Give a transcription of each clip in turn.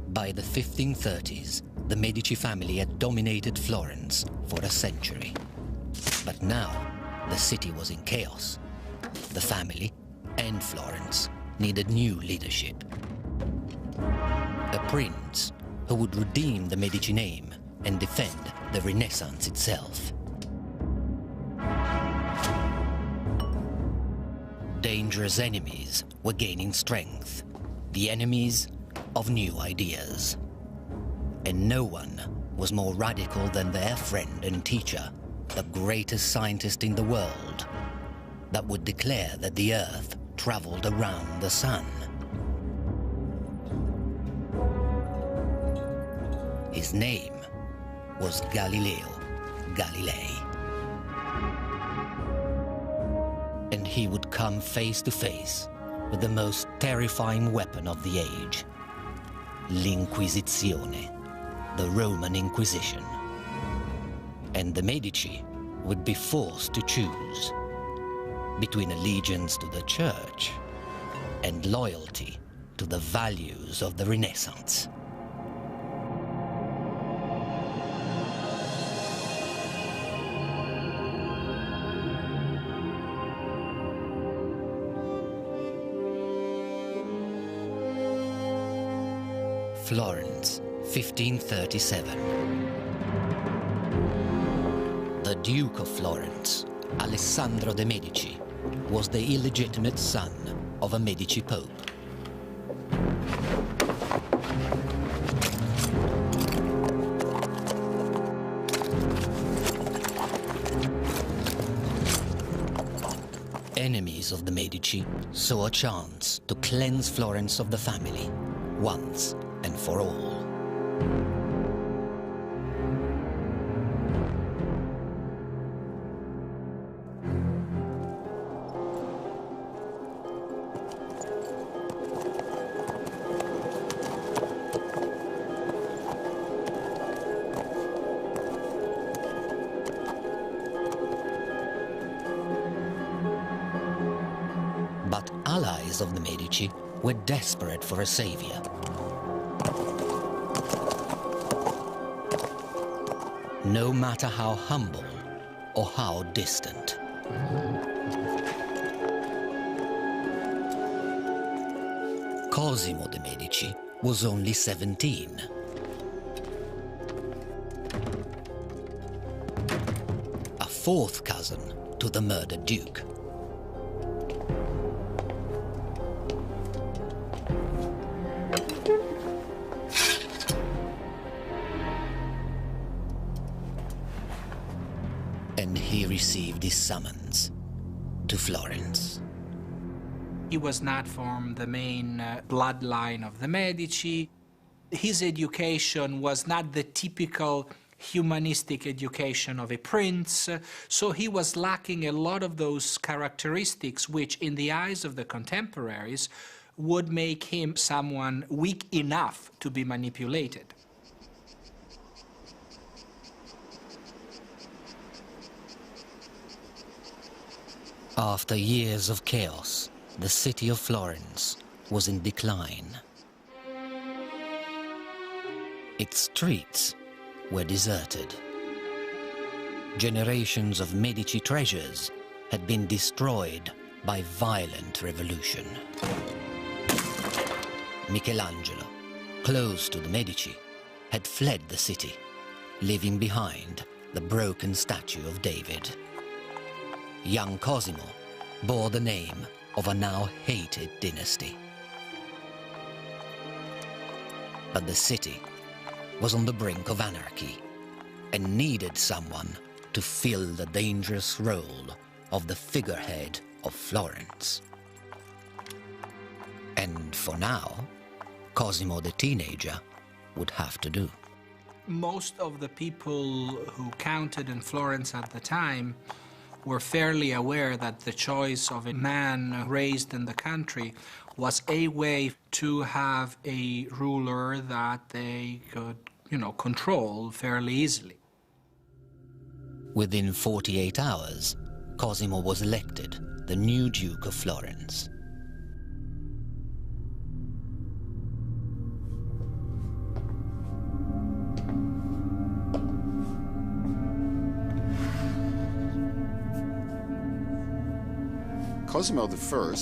By the 1530s, the Medici family had dominated Florence for a century. But now, the city was in chaos. The family and Florence needed new leadership. A prince who would redeem the Medici name and defend the Renaissance itself. Dangerous enemies were gaining strength, the enemies of new ideas. And no one was more radical than their friend and teacher, the greatest scientist in the world, that would declare that the Earth traveled around the sun. His name was Galileu Galilei. And he would come face to face with the most terrifying weapon of the age, l'Inquisizione, the Roman Inquisition. And the Medici would be forced to choose between allegiance to the Church and loyalty to the values of the Renaissance. Florence, 1537. The Duke of Florence, Alessandro de Medici, was the illegitimate son of a Medici pope. Enemies of the Medici saw a chance to cleanse Florence of the family, once and for all. But allies of the Medici were desperate for a savior. No matter how humble or how distant. Cosimo de Medici was only 17. A fourth cousin to the murdered duke. And he received his summons to Florence. He was not from the main bloodline of the Medici. His education was not the typical humanistic education of a prince, so he was lacking a lot of those characteristics which, in the eyes of the contemporaries, would make him someone weak enough to be manipulated. After years of chaos, the city of Florence was in decline. Its streets were deserted. Generations of Medici treasures had been destroyed by violent revolution. Michelangelo, close to the Medici, had fled the city, leaving behind the broken statue of David. Young Cosimo bore the name of a now hated dynasty. But the city was on the brink of anarchy and needed someone to fill the dangerous role of the figurehead of Florence. And for now, Cosimo the teenager would have to do. Most of the people who counted in Florence at the time were fairly aware that the choice of a man raised in the country was a way to have a ruler that they could, control fairly easily. Within 48 hours, Cosimo was elected the new Duke of Florence. Cosimo I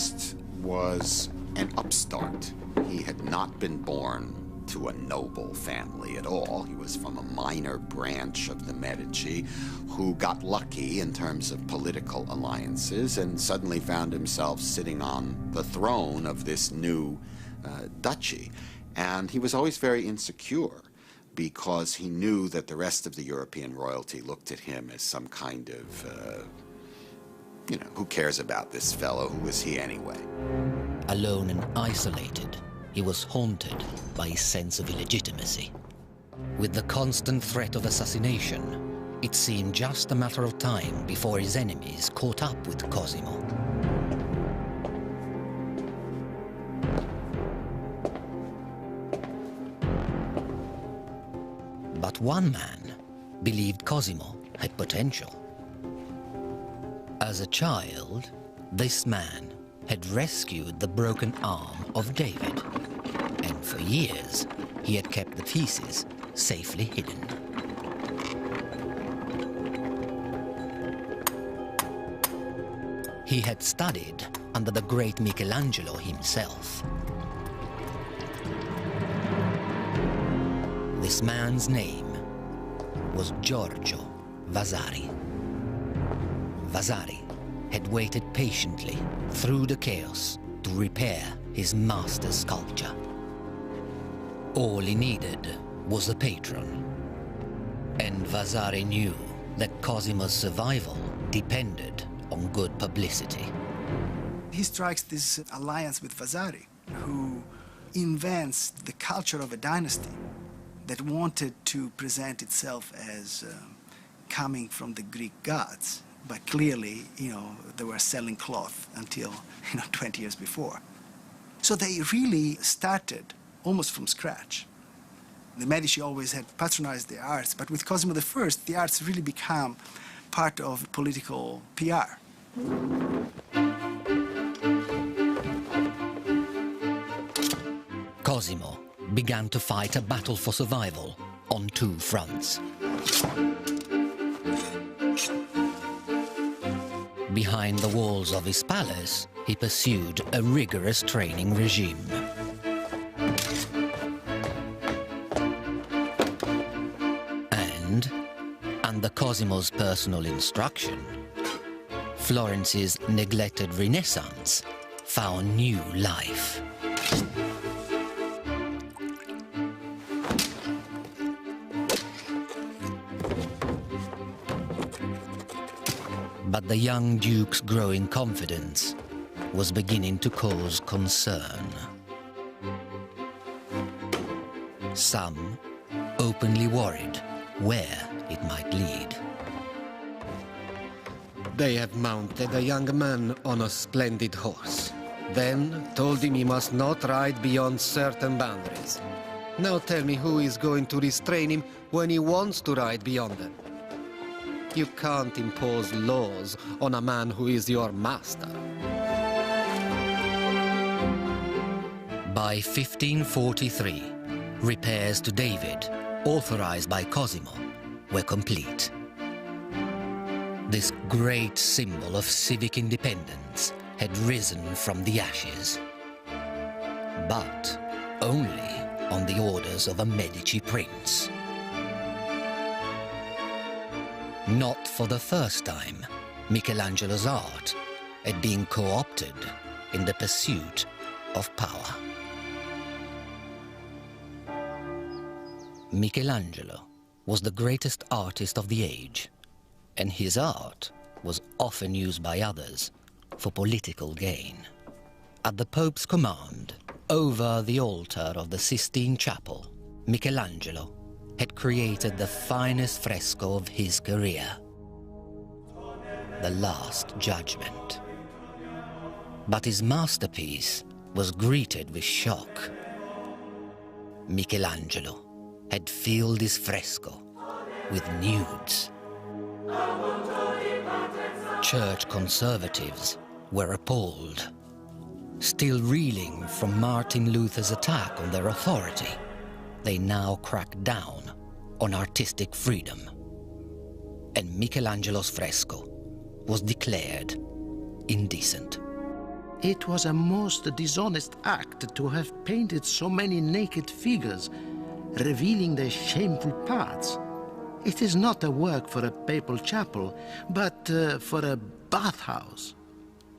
was an upstart. He had not been born to a noble family at all. He was from a minor branch of the Medici who got lucky in terms of political alliances and suddenly found himself sitting on the throne of this new duchy. And he was always very insecure because he knew that the rest of the European royalty looked at him as some kind of, you know, who cares about this fellow? Who is he anyway? Alone and isolated, he was haunted by his sense of illegitimacy. With the constant threat of assassination, it seemed just a matter of time before his enemies caught up with Cosimo. But one man believed Cosimo had potential. As a child, this man had rescued the broken arm of David, and for years he had kept the pieces safely hidden. He had studied under the great Michelangelo himself. This man's name was Giorgio Vasari. Vasari had waited patiently through the chaos to repair his master's sculpture. All he needed was a patron. And Vasari knew that Cosimo's survival depended on good publicity. He strikes this alliance with Vasari, who invents the culture of a dynasty that wanted to present itself as coming from the Greek gods. But clearly, you know, they were selling cloth until, 20 years before. So they really started almost from scratch. The Medici always had patronized the arts, but with Cosimo I, the arts really become part of political PR. Cosimo began to fight a battle for survival on two fronts. Behind the walls of his palace, he pursued a rigorous training regime. And, under Cosimo's personal instruction, Florence's neglected Renaissance found new life. But the young duke's growing confidence was beginning to cause concern. Some openly worried where it might lead. They have mounted a young man on a splendid horse, then told him he must not ride beyond certain boundaries. Now tell me who is going to restrain him when he wants to ride beyond them. You can't impose laws on a man who is your master. By 1543, repairs to David, authorized by Cosimo, were complete. This great symbol of civic independence had risen from the ashes, but only on the orders of a Medici prince. Not for the first time, Michelangelo's art had been co-opted in the pursuit of power. Michelangelo was the greatest artist of the age, and his art was often used by others for political gain. At the Pope's command, over the altar of the Sistine Chapel, Michelangelo had created the finest fresco of his career, the Last Judgment. But his masterpiece was greeted with shock. Michelangelo had filled his fresco with nudes. Church conservatives were appalled. Still reeling from Martin Luther's attack on their authority, they now cracked down on artistic freedom, and Michelangelo's fresco was declared indecent. It was a most dishonest act to have painted so many naked figures, revealing their shameful parts. It is not a work for a papal chapel, but for a bathhouse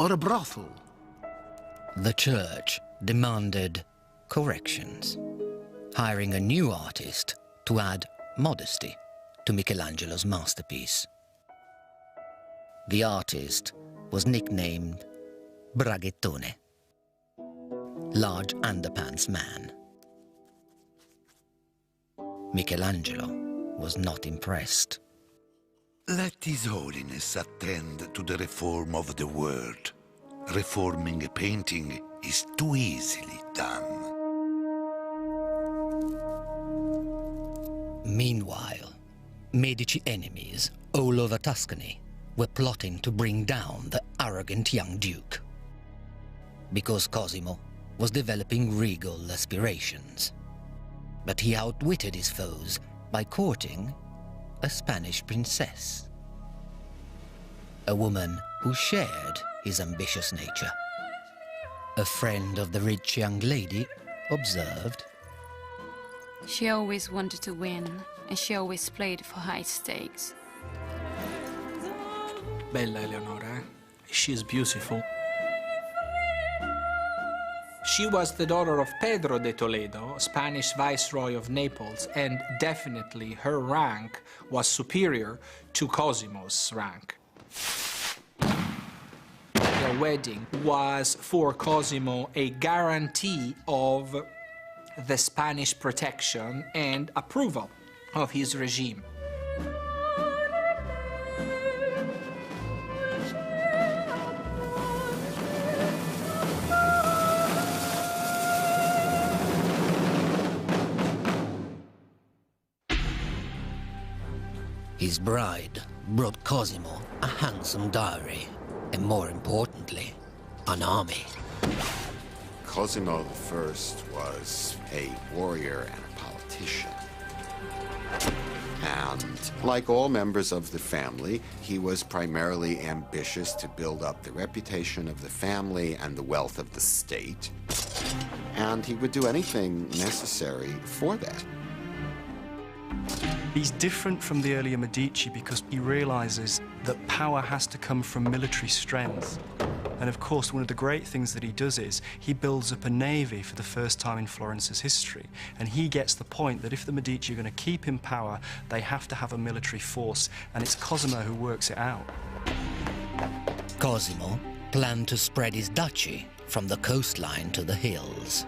or a brothel. The church demanded corrections, hiring a new artist to add modesty to Michelangelo's masterpiece. The artist was nicknamed Braghettone, large underpants man. Michelangelo was not impressed. Let His Holiness attend to the reform of the world. Reforming a painting is too easily done. Meanwhile, Medici enemies all over Tuscany were plotting to bring down the arrogant young duke, because Cosimo was developing regal aspirations. But he outwitted his foes by courting a Spanish princess, a woman who shared his ambitious nature. A friend of the rich young lady observed, "She always wanted to win, and she always played for high stakes." Bella Eleonora, she is beautiful. She was the daughter of Pedro de Toledo, Spanish viceroy of Naples, and definitely her rank was superior to Cosimo's rank. Their wedding was for Cosimo a guarantee of the Spanish protection and approval of his regime. His bride brought Cosimo a handsome dowry, and more importantly, an army. Cosimo I was a warrior and a politician. And like all members of the family, he was primarily ambitious to build up the reputation of the family and the wealth of the state. And he would do anything necessary for that. He's different from the earlier Medici because he realizes that power has to come from military strength. And of course, one of the great things that he does is he builds up a navy for the first time in Florence's history. And he gets the point that if the Medici are going to keep in power, they have to have a military force. And it's Cosimo who works it out. Cosimo planned to spread his duchy from the coastline to the hills.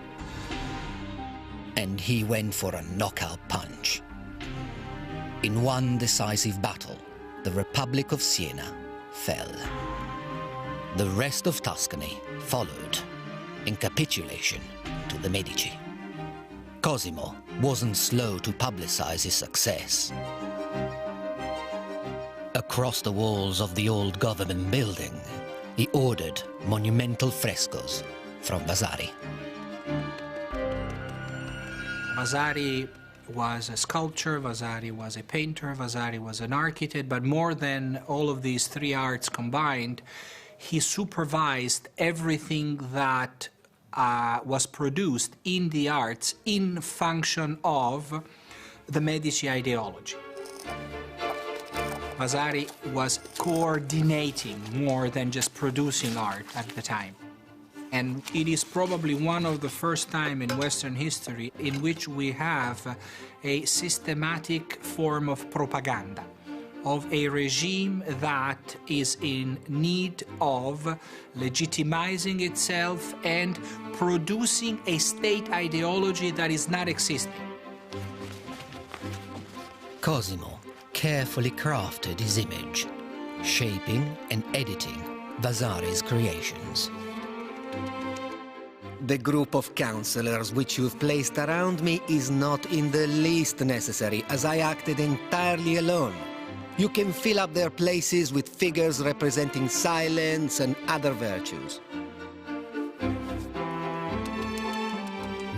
And he went for a knockout punch. In one decisive battle, the Republic of Siena fell. The rest of Tuscany followed in capitulation to the Medici. Cosimo wasn't slow to publicize his success. Across the walls of the old government building, he ordered monumental frescoes from Vasari. Vasari was a sculptor, Vasari was a painter, Vasari was an architect, but more than all of these three arts combined, he supervised everything that was produced in the arts in function of the Medici ideology. Vasari was coordinating more than just producing art at the time. And it is probably one of the first time in Western history in which we have a systematic form of propaganda, of a regime that is in need of legitimizing itself and producing a state ideology that is not existing. Cosimo carefully crafted his image, shaping and editing Vasari's creations. The group of counselors which you've placed around me is not in the least necessary, as I acted entirely alone. You can fill up their places with figures representing silence and other virtues.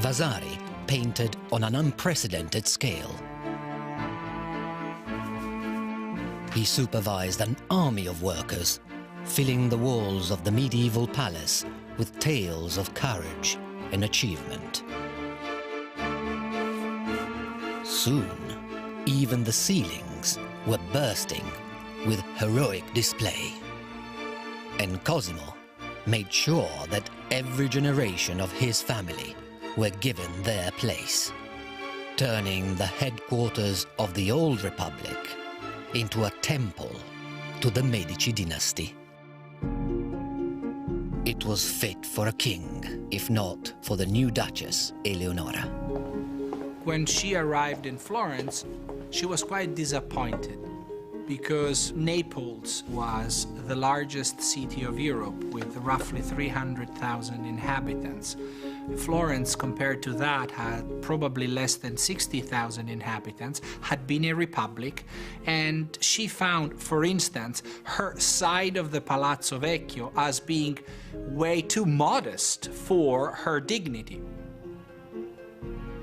Vasari painted on an unprecedented scale. He supervised an army of workers, filling the walls of the medieval palace with tales of courage and achievement. Soon, even the ceilings were bursting with heroic display. And Cosimo made sure that every generation of his family were given their place, turning the headquarters of the old republic into a temple to the Medici dynasty. It was fit for a king, if not for the new Duchess, Eleonora. When she arrived in Florence, she was quite disappointed because Naples was the largest city of Europe with roughly 300,000 inhabitants. Florence, compared to that, had probably less than 60,000 inhabitants, had been a republic, and she found, for instance, her side of the Palazzo Vecchio as being way too modest for her dignity.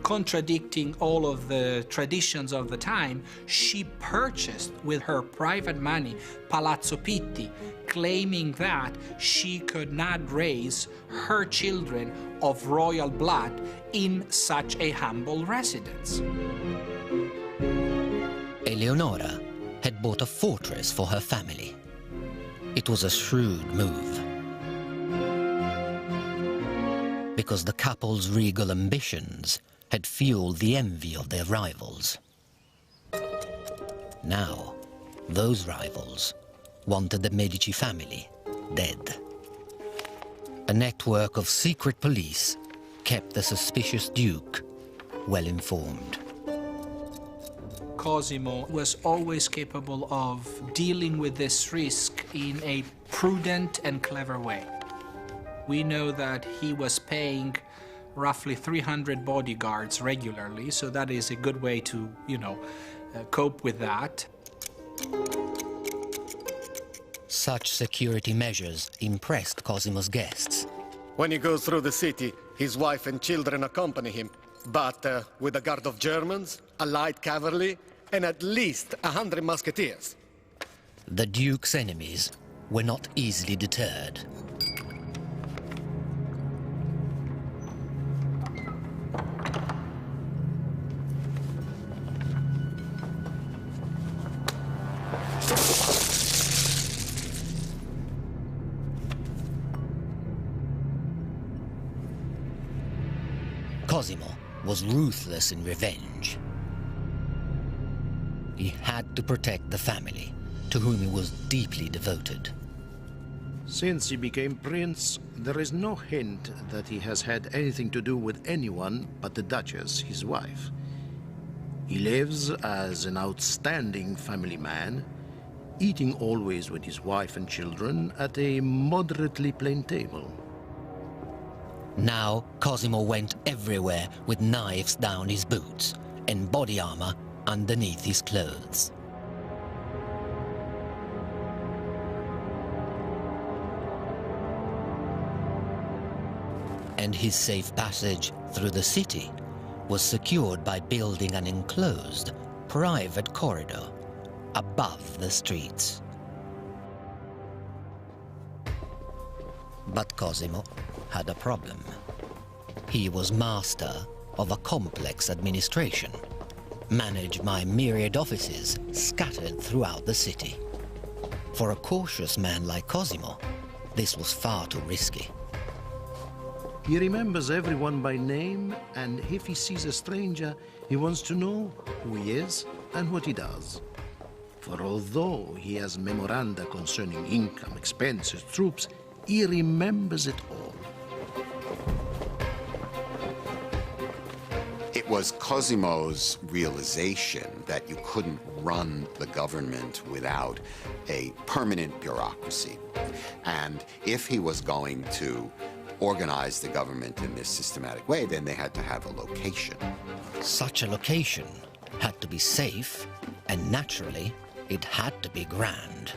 Contradicting all of the traditions of the time, she purchased with her private money Palazzo Pitti, claiming that she could not raise her children of royal blood in such a humble residence. Eleonora had bought a fortress for her family. It was a shrewd move, because the couple's regal ambitions had fueled the envy of their rivals. Now, those rivals wanted the Medici family dead. A network of secret police kept the suspicious Duke well informed. Cosimo was always capable of dealing with this risk in a prudent and clever way. We know that he was paying roughly 300 bodyguards regularly, so that is a good way to, cope with that. Such security measures impressed Cosimo's guests. When he goes through the city, his wife and children accompany him, but with a guard of Germans, a light cavalry, and at least 100 musketeers. The Duke's enemies were not easily deterred. Cosimo was ruthless in revenge. He had to protect the family, to whom he was deeply devoted. Since he became prince, there is no hint that he has had anything to do with anyone but the Duchess, his wife. He lives as an outstanding family man, eating always with his wife and children at a moderately plain table. Now, Cosimo went everywhere with knives down his boots and body armor underneath his clothes. And his safe passage through the city was secured by building an enclosed, private corridor above the streets. But Cosimo had a problem. He was master of a complex administration, managed by myriad offices scattered throughout the city. For a cautious man like Cosimo, this was far too risky. He remembers everyone by name, and if he sees a stranger, he wants to know who he is and what he does. For although he has memoranda concerning income, expenses, troops, he remembers it all. It was Cosimo's realization that you couldn't run the government without a permanent bureaucracy. And if he was going to organize the government in this systematic way, then they had to have a location. Such a location had to be safe, and naturally, it had to be grand.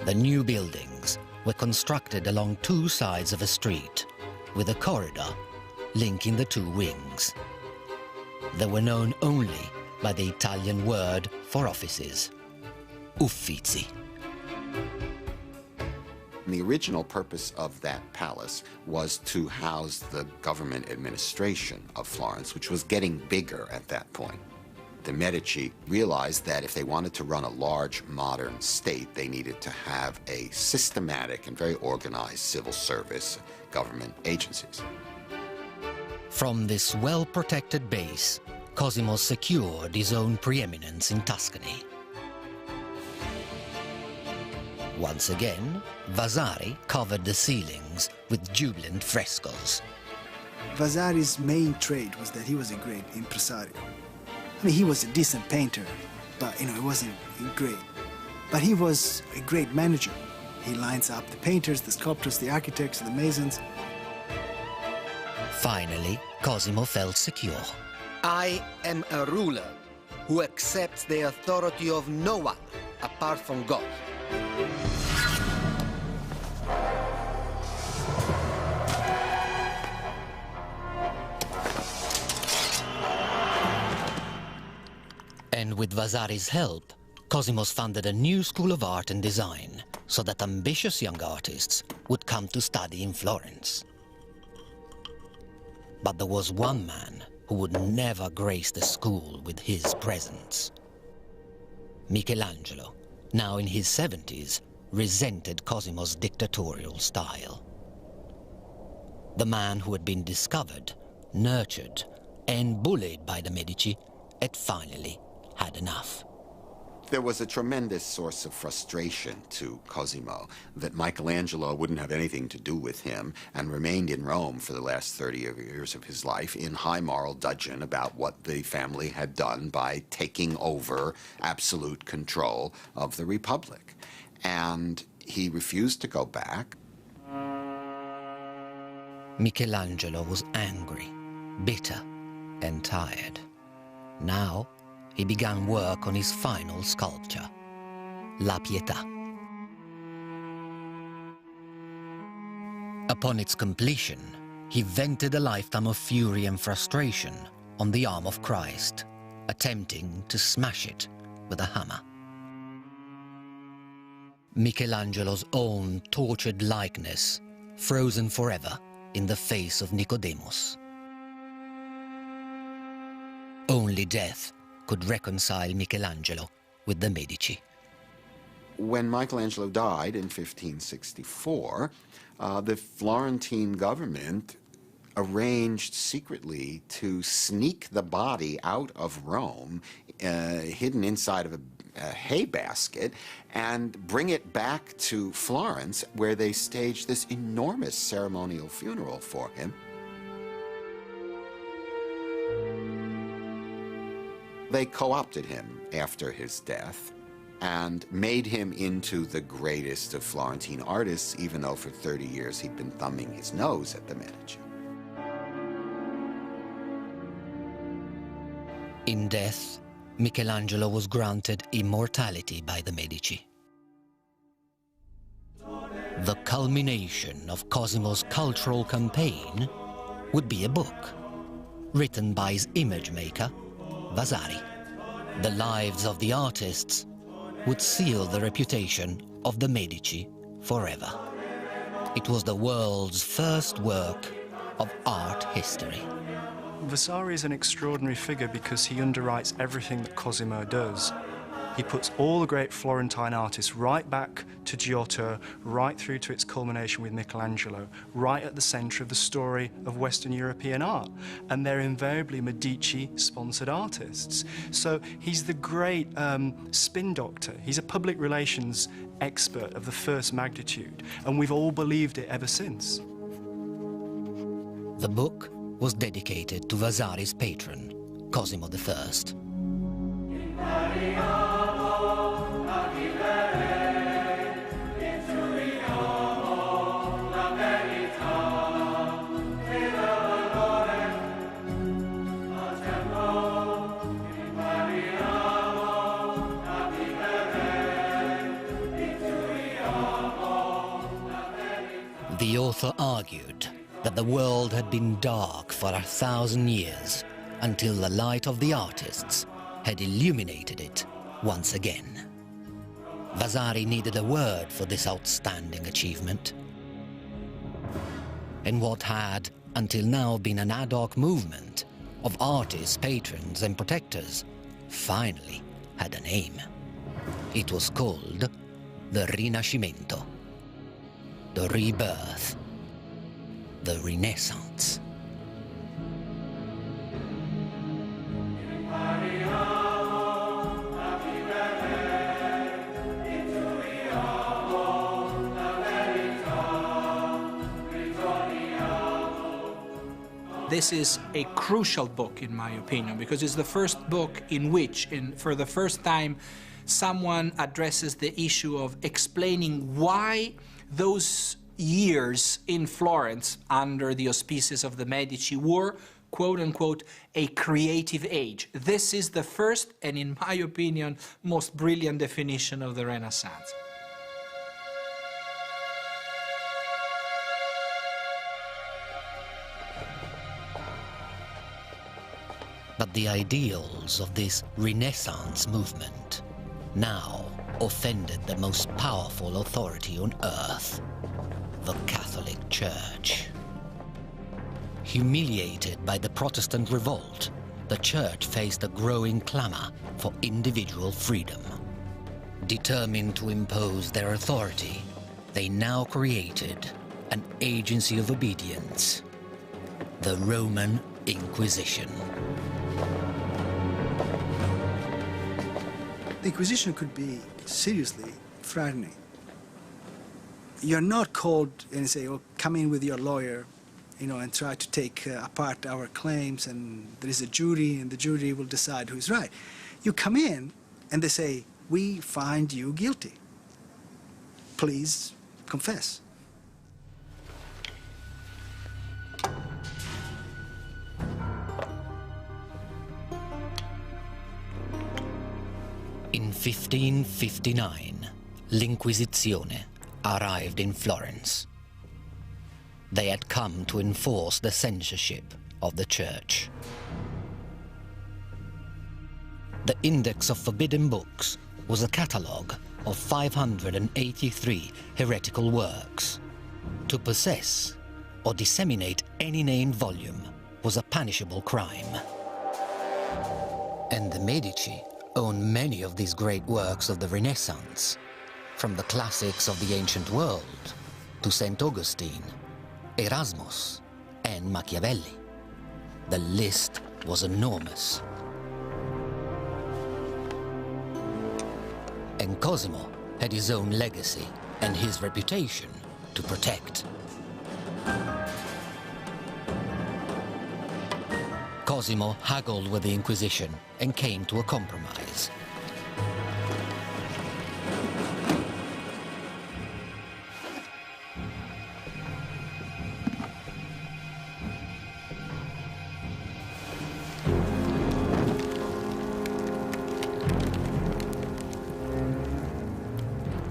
The new buildings were constructed along two sides of a street, with a corridor linking the two wings. They were known only by the Italian word for offices, uffizi. And the original purpose of that palace was to house the government administration of Florence, which was getting bigger at that point. The Medici realized that if they wanted to run a large, modern state, they needed to have a systematic and very organized civil service, government agencies. From this well-protected base, Cosimo secured his own preeminence in Tuscany. Once again, Vasari covered the ceilings with jubilant frescoes. Vasari's main trait was that he was a great impresario. I mean, he was a decent painter, but, he wasn't great. But he was a great manager. He lines up the painters, the sculptors, the architects, the masons. Finally, Cosimo felt secure. I am a ruler who accepts the authority of no one apart from God. And with Vasari's help, Cosimo's founded a new school of art and design so that ambitious young artists would come to study in Florence. But there was one man who would never grace the school with his presence. Michelangelo, now in his 70s, resented Cosimo's dictatorial style. The man who had been discovered, nurtured, and bullied by the Medici had finally had enough. There was a tremendous source of frustration to Cosimo that Michelangelo wouldn't have anything to do with him and remained in Rome for the last 30 years of his life in high moral dudgeon about what the family had done by taking over absolute control of the Republic. And he refused to go back. Michelangelo was angry, bitter, and tired. Now, he began work on his final sculpture, La Pietà. Upon its completion, he vented a lifetime of fury and frustration on the arm of Christ, attempting to smash it with a hammer. Michelangelo's own tortured likeness, frozen forever in the face of Nicodemus. Only death could reconcile Michelangelo with the Medici. When Michelangelo died in 1564, the Florentine government arranged secretly to sneak the body out of Rome, hidden inside of a hay basket, and bring it back to Florence, where they staged this enormous ceremonial funeral for him. They co-opted him after his death and made him into the greatest of Florentine artists, even though for 30 years he'd been thumbing his nose at the Medici. In death, Michelangelo was granted immortality by the Medici. The culmination of Cosimo's cultural campaign would be a book, written by his image maker, Vasari. The lives of the artists would seal the reputation of the Medici forever. It was the world's first work of art history. Vasari is an extraordinary figure because he underwrites everything that Cosimo does. He puts all the great Florentine artists right back to Giotto, right through to its culmination with Michelangelo, right at the center of the story of Western European art. And they're invariably Medici-sponsored artists. So he's the great spin doctor. He's a public relations expert of the first magnitude, and we've all believed it ever since. The book was dedicated to Vasari's patron, Cosimo I. The author argued that the world had been dark for 1,000 years until the light of the artists had illuminated it once again. Vasari needed a word for this outstanding achievement. And what had, until now, been an ad hoc movement of artists, patrons, and protectors, finally had a name. It was called the Rinascimento, the rebirth, the Renaissance. This is a crucial book, in my opinion, because it's the first book in which, for the first time, someone addresses the issue of explaining why those years in Florence under the auspices of the Medici were, quote-unquote, a creative age. This is the first, and in my opinion, most brilliant definition of the Renaissance. But the ideals of this Renaissance movement now offended the most powerful authority on earth, the Catholic Church. Humiliated by the Protestant revolt, the Church faced a growing clamor for individual freedom. Determined to impose their authority, they now created an agency of obedience, the Roman Inquisition. The Inquisition could be seriously frightening. You're not called and say, oh, come in with your lawyer, and try to take apart our claims, and there is a jury, and the jury will decide who's right. You come in, and they say, we find you guilty. Please confess. In 1559, l'Inquisizione arrived in Florence. They had come to enforce the censorship of the Church. The Index of Forbidden Books was a catalogue of 583 heretical works. To possess or disseminate any named volume was a punishable crime. And the Medici owned many of these great works of the Renaissance, from the classics of the ancient world to St. Augustine, Erasmus, and Machiavelli. The list was enormous. And Cosimo had his own legacy and his reputation to protect. Cosimo haggled with the Inquisition and came to a compromise.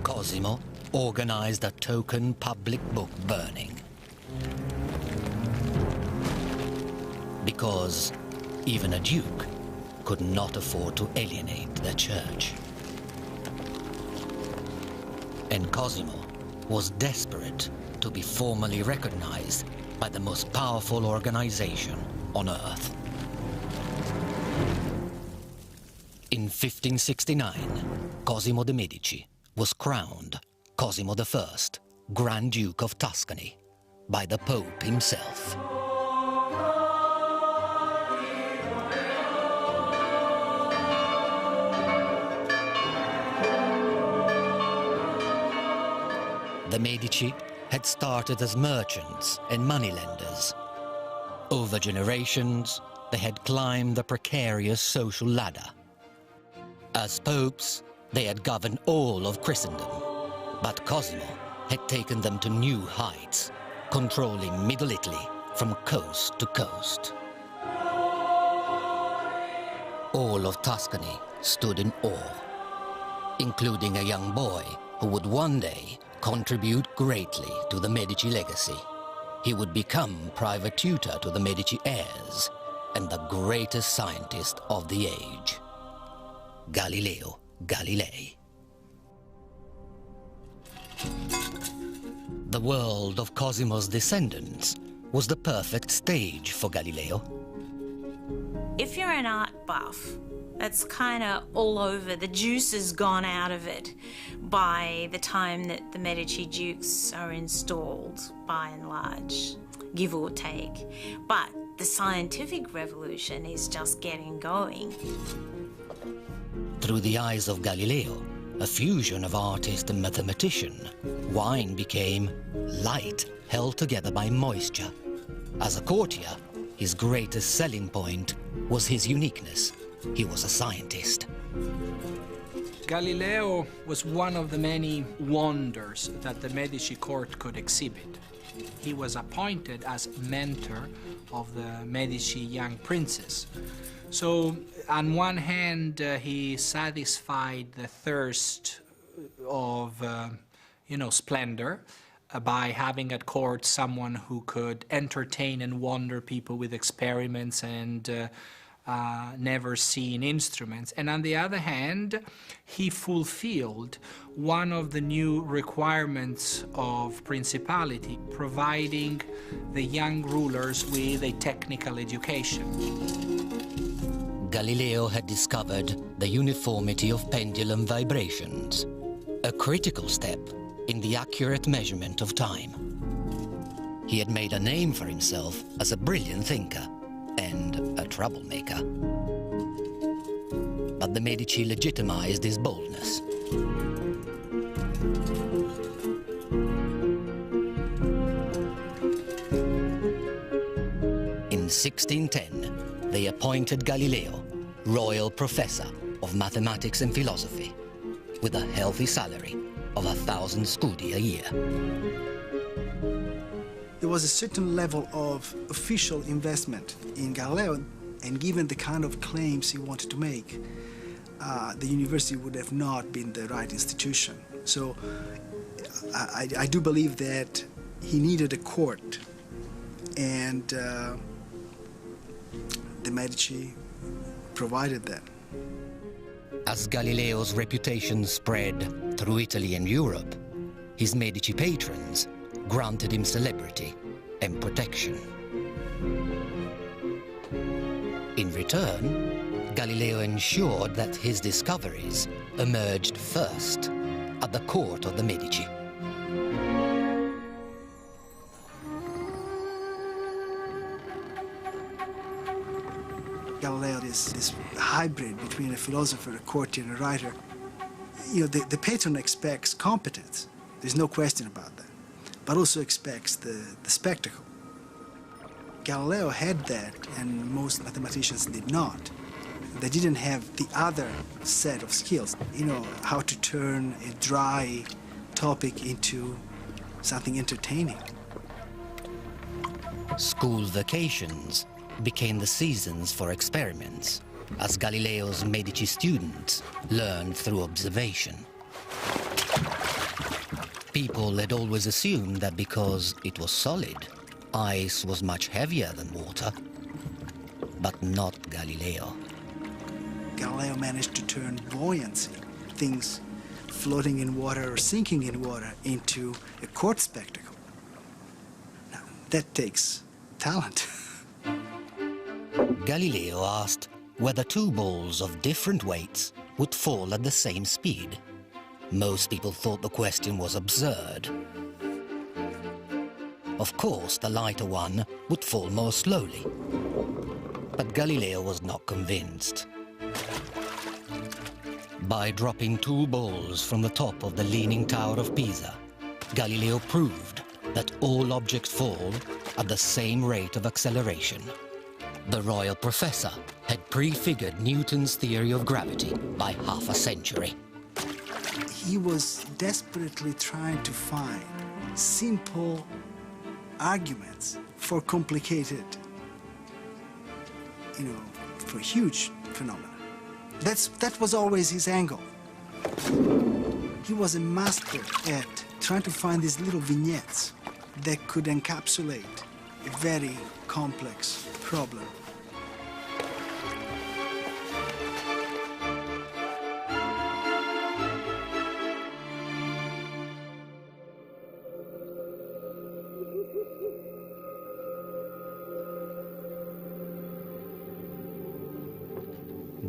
Cosimo organized a token public book burning. Because even a duke could not afford to alienate the Church. And Cosimo was desperate to be formally recognized by the most powerful organization on earth. In 1569, Cosimo de Medici was crowned Cosimo I, Grand Duke of Tuscany, by the Pope himself. The Medici had started as merchants and moneylenders. Over generations, they had climbed the precarious social ladder. As popes, they had governed all of Christendom, but Cosimo had taken them to new heights, controlling Middle Italy from coast to coast. All of Tuscany stood in awe, including a young boy who would one day contribute greatly to the Medici legacy. He would become private tutor to the Medici heirs and the greatest scientist of the age, Galileu Galilei. The world of Cosimo's descendants was the perfect stage for Galileo. If you're an art buff, that's kind of all over. The juice has gone out of it by the time that the Medici dukes are installed, by and large, give or take. But the scientific revolution is just getting going. Through the eyes of Galileo, a fusion of artist and mathematician, wine became light held together by moisture. As a courtier, his greatest selling point was his uniqueness. He was a scientist. Galileo was one of the many wonders that the Medici court could exhibit. He was appointed as mentor of the Medici young princes. So, on one hand, he satisfied the thirst of, splendor by having at court someone who could entertain and wonder people with experiments and never seen instruments. And on the other hand, he fulfilled one of the new requirements of principality, providing the young rulers with a technical education. Galileo had discovered the uniformity of pendulum vibrations, a critical step in the accurate measurement of time. He had made a name for himself as a brilliant thinker and a troublemaker. But the Medici legitimized his boldness. In 1610, they appointed Galileo royal professor of mathematics and philosophy, with a healthy salary of 1,000 scudi a year. There was a certain level of official investment in Galileo, and given the kind of claims he wanted to make, the university would have not been the right institution. So I do believe that he needed a court, and the Medici provided that. As Galileo's reputation spread through Italy and Europe, his Medici patrons granted him celebrity and protection. In return, Galileo ensured that his discoveries emerged first at the court of the Medici. Galileo is this hybrid between a philosopher, a courtier, and a writer. The patron expects competence. There's no question about that. But also expects the spectacle. Galileo had that, and most mathematicians did not. They didn't have the other set of skills, how to turn a dry topic into something entertaining. School vacations became the seasons for experiments, as Galileo's Medici students learned through observation. People had always assumed that because it was solid, ice was much heavier than water. But not Galileo. Galileo managed to turn buoyancy, things floating in water or sinking in water, into a court spectacle. Now, that takes talent. Galileo asked whether two balls of different weights would fall at the same speed. Most people thought the question was absurd. Of course, the lighter one would fall more slowly. But Galileo was not convinced. By dropping two balls from the top of the Leaning Tower of Pisa, Galileo proved that all objects fall at the same rate of acceleration. The royal professor had prefigured Newton's theory of gravity by half a century. He was desperately trying to find simple arguments for complicated, for huge phenomena. That was always his angle. He was a master at trying to find these little vignettes that could encapsulate a very complex problem.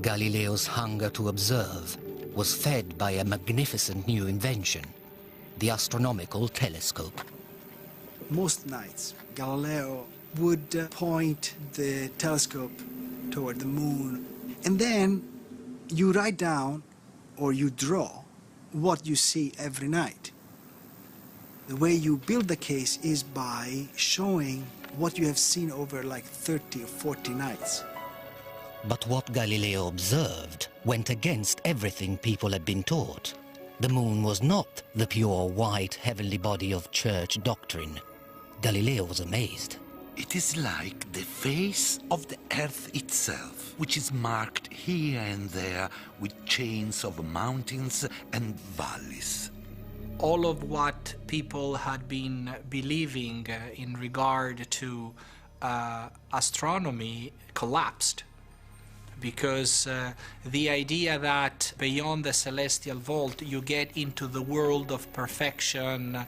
Galileo's hunger to observe was fed by a magnificent new invention, the astronomical telescope. Most nights, Galileo would point the telescope toward the moon, and then you write down or you draw what you see every night. The way you build the case is by showing what you have seen over like 30 or 40 nights. But what Galileo observed went against everything people had been taught. The moon was not the pure white heavenly body of church doctrine. Galileo was amazed. It is like the face of the earth itself, which is marked here and there with chains of mountains and valleys. All of what people had been believing in regard to astronomy collapsed, because the idea that beyond the celestial vault you get into the world of perfection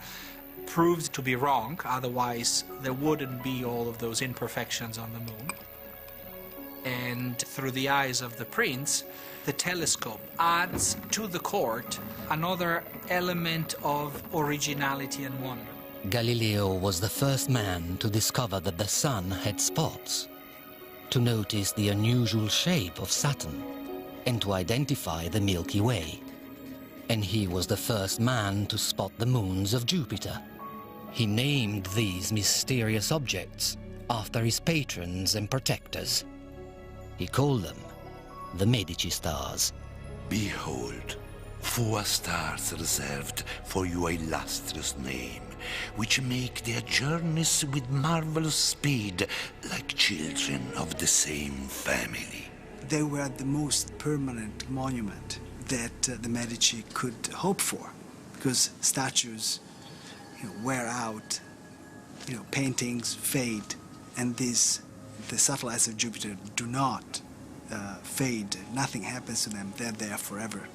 proved to be wrong. Otherwise there wouldn't be all of those imperfections on the moon. And through the eyes of the prince, the telescope adds to the court another element of originality and wonder. Galileo was the first man to discover that the sun had spots, to notice the unusual shape of Saturn, and to identify the Milky Way. And he was the first man to spot the moons of Jupiter. He named these mysterious objects after his patrons and protectors. He called them the Medici stars. Behold, 4 stars reserved for your illustrious name, which make their journeys with marvelous speed, like children of the same family. They were the most permanent monument that the Medici could hope for, because statues wear out, paintings fade, and the satellites of Jupiter do not fade. Nothing happens to them. They're there forever.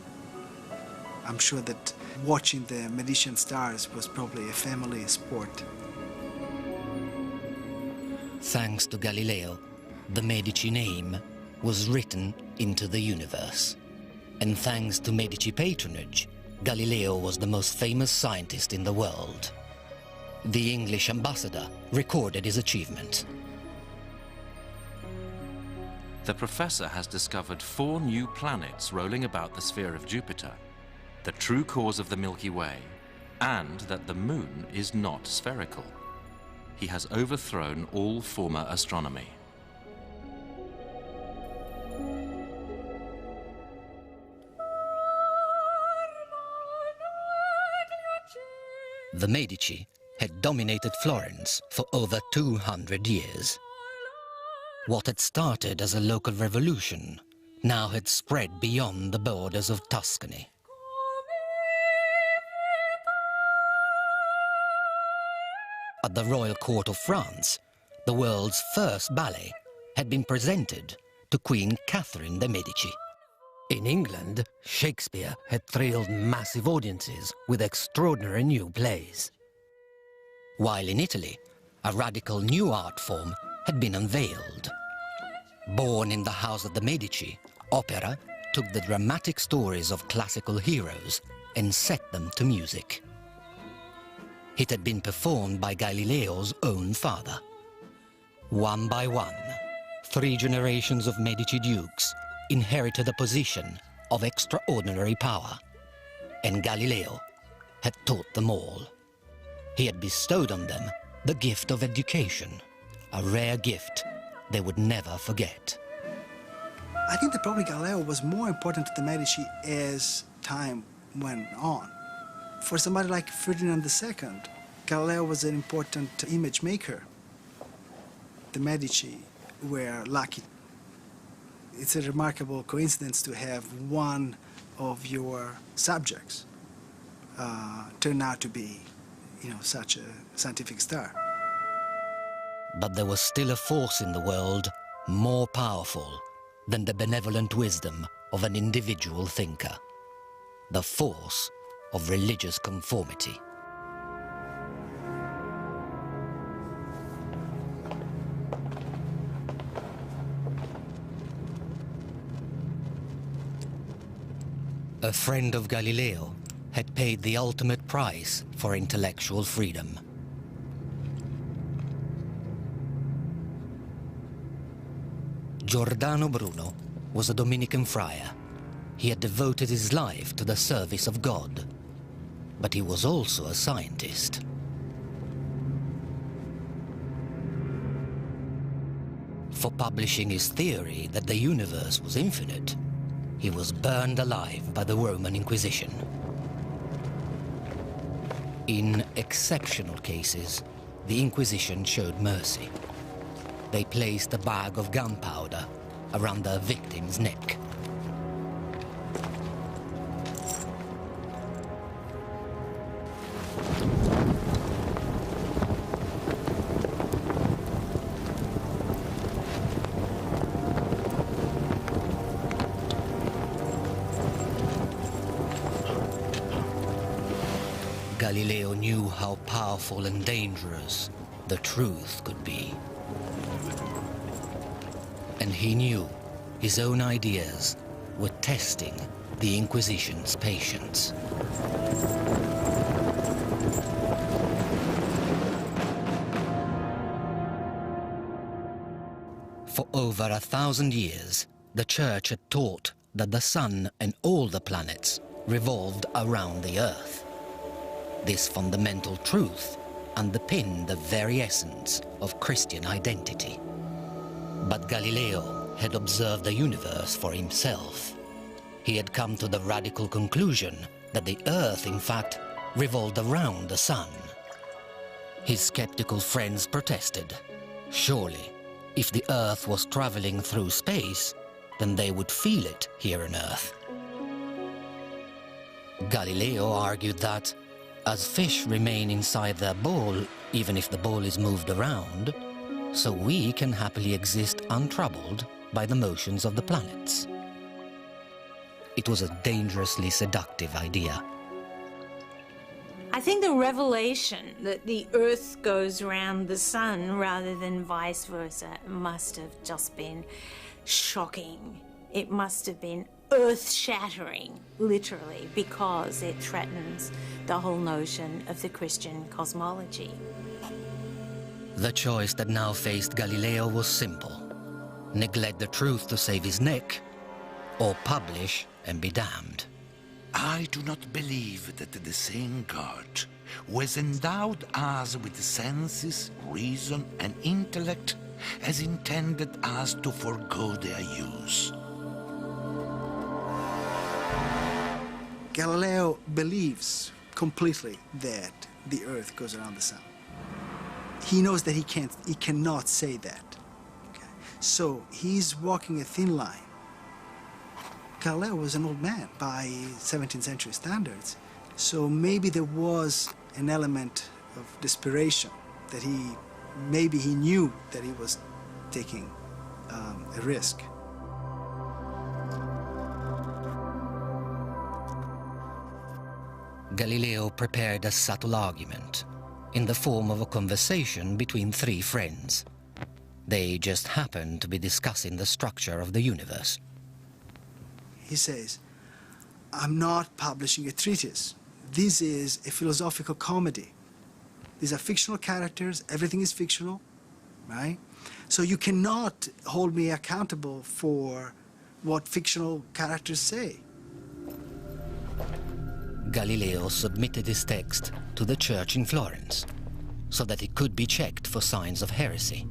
I'm sure that watching the Medici stars was probably a family sport. Thanks to Galileo, the Medici name was written into the universe. And thanks to Medici patronage, Galileo was the most famous scientist in the world. The English ambassador recorded his achievement. The professor has discovered 4 new planets rolling about the sphere of Jupiter, the true cause of the Milky Way, and that the moon is not spherical. He has overthrown all former astronomy. The Medici had dominated Florence for over 200 years. What had started as a local revolution now had spread beyond the borders of Tuscany. At the royal court of France, the world's first ballet had been presented to Queen Catherine de Medici. In England, Shakespeare had thrilled massive audiences with extraordinary new plays. While in Italy, a radical new art form had been unveiled. Born in the house of the Medici, opera took the dramatic stories of classical heroes and set them to music. It had been performed by Galileo's own father. One by one, 3 generations of Medici dukes inherited a position of extraordinary power, and Galileo had taught them all. He had bestowed on them the gift of education, a rare gift they would never forget. I think that probably Galileo was more important to the Medici as time went on. For somebody like Ferdinand II, Galileo was an important image maker. The Medici were lucky. It's a remarkable coincidence to have one of your subjects turn out to be, such a scientific star. But there was still a force in the world more powerful than the benevolent wisdom of an individual thinker. The force of religious conformity. A friend of Galileo had paid the ultimate price for intellectual freedom. Giordano Bruno was a Dominican friar. He had devoted his life to the service of God, but he was also a scientist. For publishing his theory that the universe was infinite, he was burned alive by the Roman Inquisition. In exceptional cases, the Inquisition showed mercy. They placed a bag of gunpowder around the victim's neck. Galileo knew how powerful and dangerous the truth could be. And he knew his own ideas were testing the Inquisition's patience. For over 1,000 years, the Church had taught that the Sun and all the planets revolved around the Earth. This fundamental truth underpinned the very essence of Christian identity. But Galileo had observed the universe for himself. He had come to the radical conclusion that the Earth, in fact, revolved around the Sun. His skeptical friends protested. Surely, if the Earth was traveling through space, then they would feel it here on Earth. Galileo argued that, as fish remain inside their bowl, even if the bowl is moved around, so we can happily exist untroubled by the motions of the planets. It was a dangerously seductive idea. I think the revelation that the Earth goes around the Sun rather than vice versa must have just been shocking. It must have been earth-shattering, literally, because it threatens the whole notion of the Christian cosmology. The choice that now faced Galileo was simple: neglect the truth to save his neck, or publish and be damned. I do not believe that the same God who has endowed us with senses, reason, and intellect has intended us to forego their use. Galileo believes completely that the Earth goes around the Sun. He knows that he cannot say that. Okay? So he's walking a thin line. Galileo was an old man by 17th century standards, so maybe there was an element of desperation that maybe he knew that he was taking a risk. Galileo prepared a subtle argument in the form of a conversation between three friends. They just happened to be discussing the structure of the universe. He says, I'm not publishing a treatise. This is a philosophical comedy. These are fictional characters, everything is fictional, right? So you cannot hold me accountable for what fictional characters say. Galileo submitted his text to the church in Florence so that it could be checked for signs of heresy.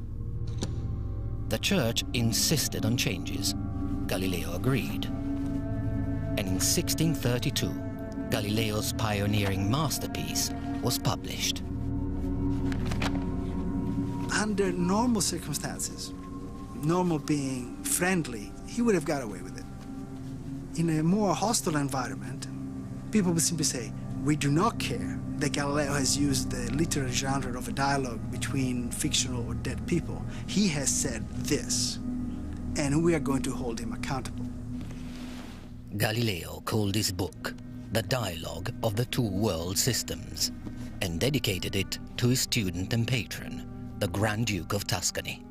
The church insisted on changes. Galileo agreed. And in 1632, Galileo's pioneering masterpiece was published. Under normal circumstances, normal being friendly, he would have got away with it. In a more hostile environment, people would simply say, we do not care that Galileo has used the literary genre of a dialogue between fictional or dead people. He has said this, and we are going to hold him accountable. Galileo called his book The Dialogue of the Two World Systems and dedicated it to his student and patron, the Grand Duke of Tuscany.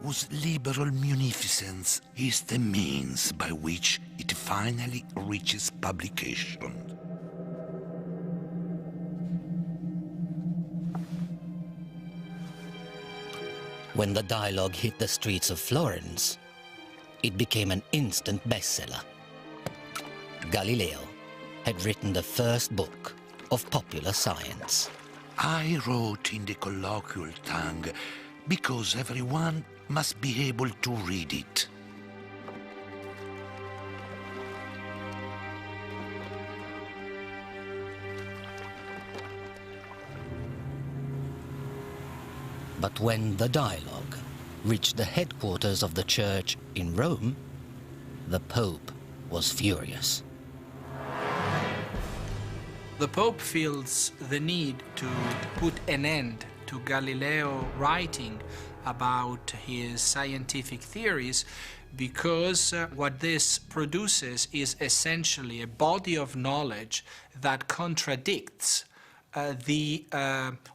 whose liberal munificence is the means by which it finally reaches publication. When the dialogue hit the streets of Florence, it became an instant bestseller. Galileo had written the first book of popular science. I wrote in the colloquial tongue because everyone must be able to read it. But when the dialogue reached the headquarters of the church in Rome, the Pope was furious. The Pope feels the need to put an end to Galileo writing about his scientific theories because what this produces is essentially a body of knowledge that contradicts the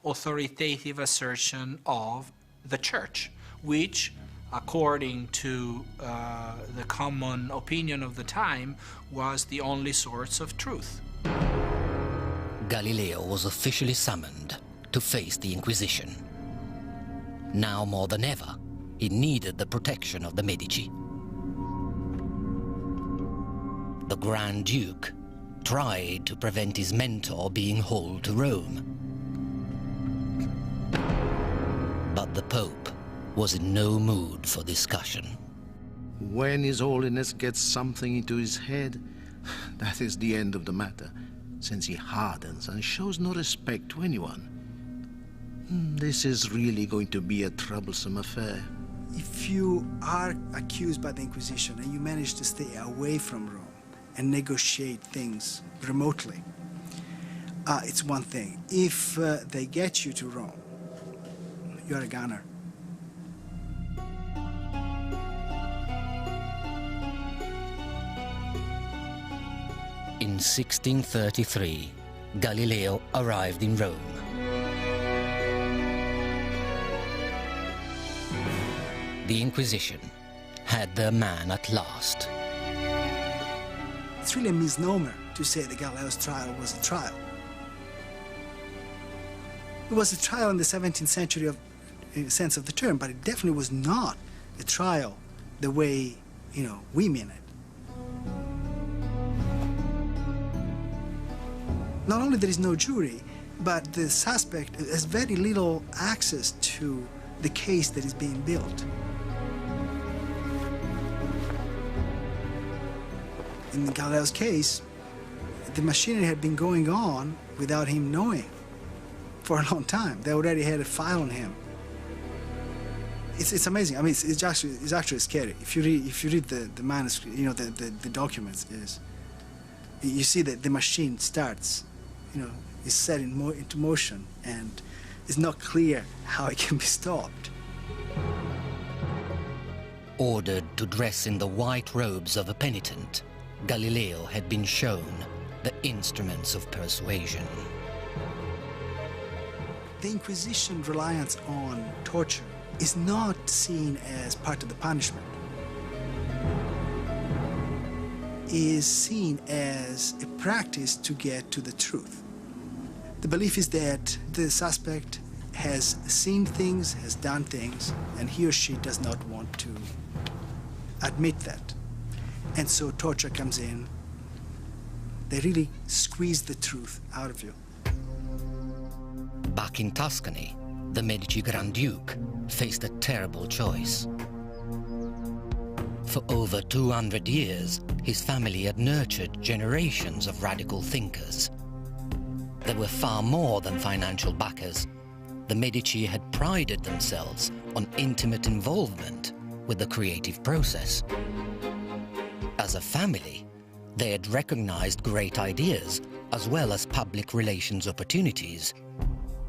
authoritative assertion of the Church, which, according to the common opinion of the time, was the only source of truth. Galileo was officially summoned to face the Inquisition. Now more than ever, he needed the protection of the Medici. The Grand Duke tried to prevent his mentor being hauled to Rome. But the Pope was in no mood for discussion. When His Holiness gets something into his head, that is the end of the matter, since he hardens and shows no respect to anyone. This is really going to be a troublesome affair. If you are accused by the Inquisition and you manage to stay away from Rome and negotiate things remotely, it's one thing. If they get you to Rome, you're a goner. In 1633, Galileo arrived in Rome. The Inquisition had their man at last. It's really a misnomer to say that Galileo's trial was a trial. It was a trial in the 17th century in the sense of the term, but it definitely was not a trial the way, we mean it. Not only there is no jury, but the suspect has very little access to the case that is being built. In Galileo's case, the machinery had been going on without him knowing for a long time. They already had a file on him. It's amazing. I mean, it's actually scary. If you read the manuscript, the documents, you see that the machine starts, is set into motion, and it's not clear how it can be stopped. Ordered to dress in the white robes of a penitent, Galileo had been shown the instruments of persuasion. The Inquisition reliance on torture is not seen as part of the punishment. It is seen as a practice to get to the truth. The belief is that the suspect has seen things, has done things, and he or she does not want to admit that. And so torture comes in. They really squeeze the truth out of you. Back in Tuscany, the Medici Grand Duke faced a terrible choice. For over 200 years, his family had nurtured generations of radical thinkers. They were far more than financial backers. The Medici had prided themselves on intimate involvement with the creative process. As a family, they had recognized great ideas as well as public relations opportunities.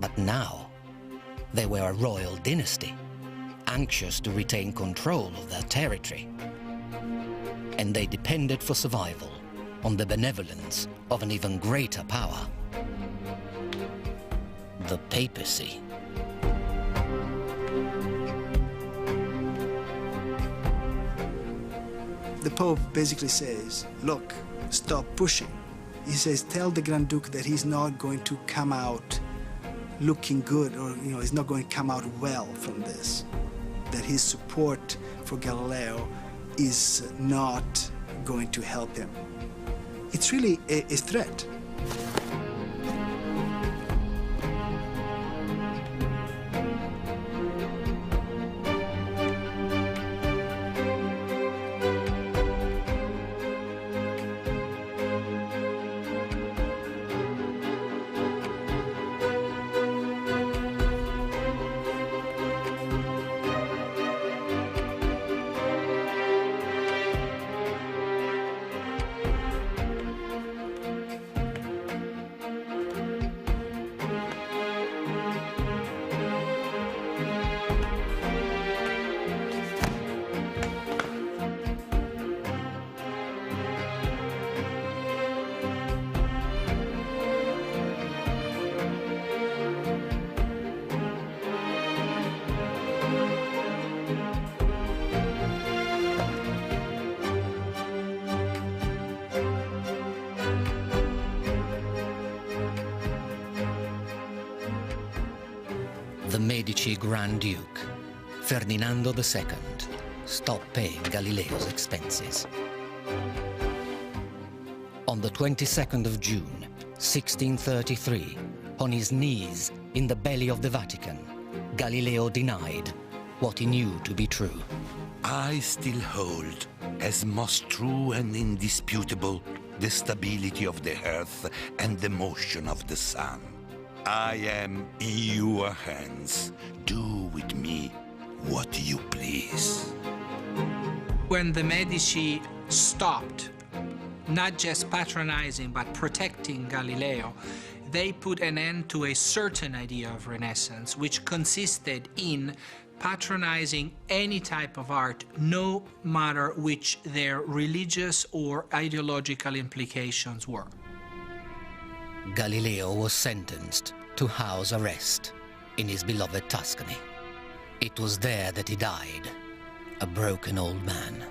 But now, they were a royal dynasty, anxious to retain control of their territory. And they depended for survival on the benevolence of an even greater power, the papacy. The Pope basically says, look, stop pushing. He says, tell the Grand Duke that he's not going to come out looking good, or he's not going to come out well from this. That his support for Galileo is not going to help him. It's really a threat. The Medici Grand Duke, Ferdinando II, stopped paying Galileo's expenses. On the 22nd of June, 1633, on his knees in the belly of the Vatican, Galileo denied what he knew to be true. I still hold as most true and indisputable the stability of the earth and the motion of the sun. I am in your hands. Do with me what you please. When the Medici stopped not just patronizing but protecting Galileo, they put an end to a certain idea of Renaissance, which consisted in patronizing any type of art, no matter which their religious or ideological implications were. Galileo was sentenced to house arrest in his beloved Tuscany. It was there that he died, a broken old man.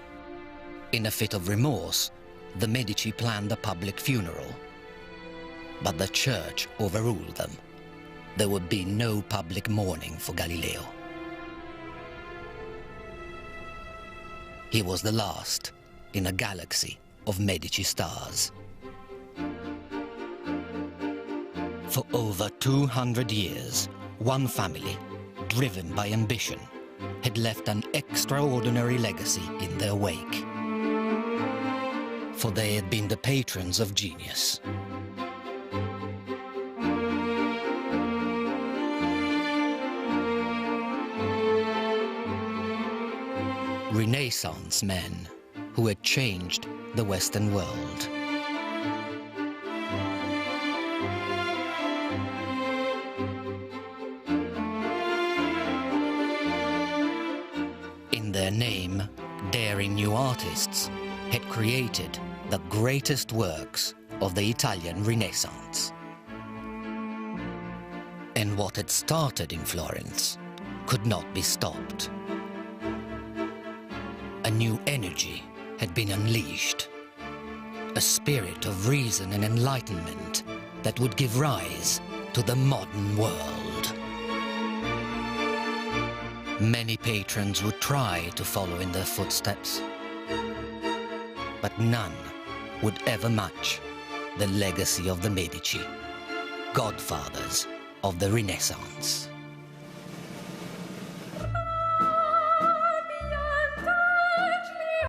In a fit of remorse, the Medici planned a public funeral, but the church overruled them. There would be no public mourning for Galileo. He was the last in a galaxy of Medici stars. For over 200 years, one family, driven by ambition, had left an extraordinary legacy in their wake. For they had been the patrons of genius. Renaissance men who had changed the Western world. In their name, daring new artists had created the greatest works of the Italian Renaissance. And what had started in Florence could not be stopped. A new energy had been unleashed, a spirit of reason and enlightenment that would give rise to the modern world. Many patrons would try to follow in their footsteps, but none would ever match the legacy of the Medici, godfathers of the Renaissance.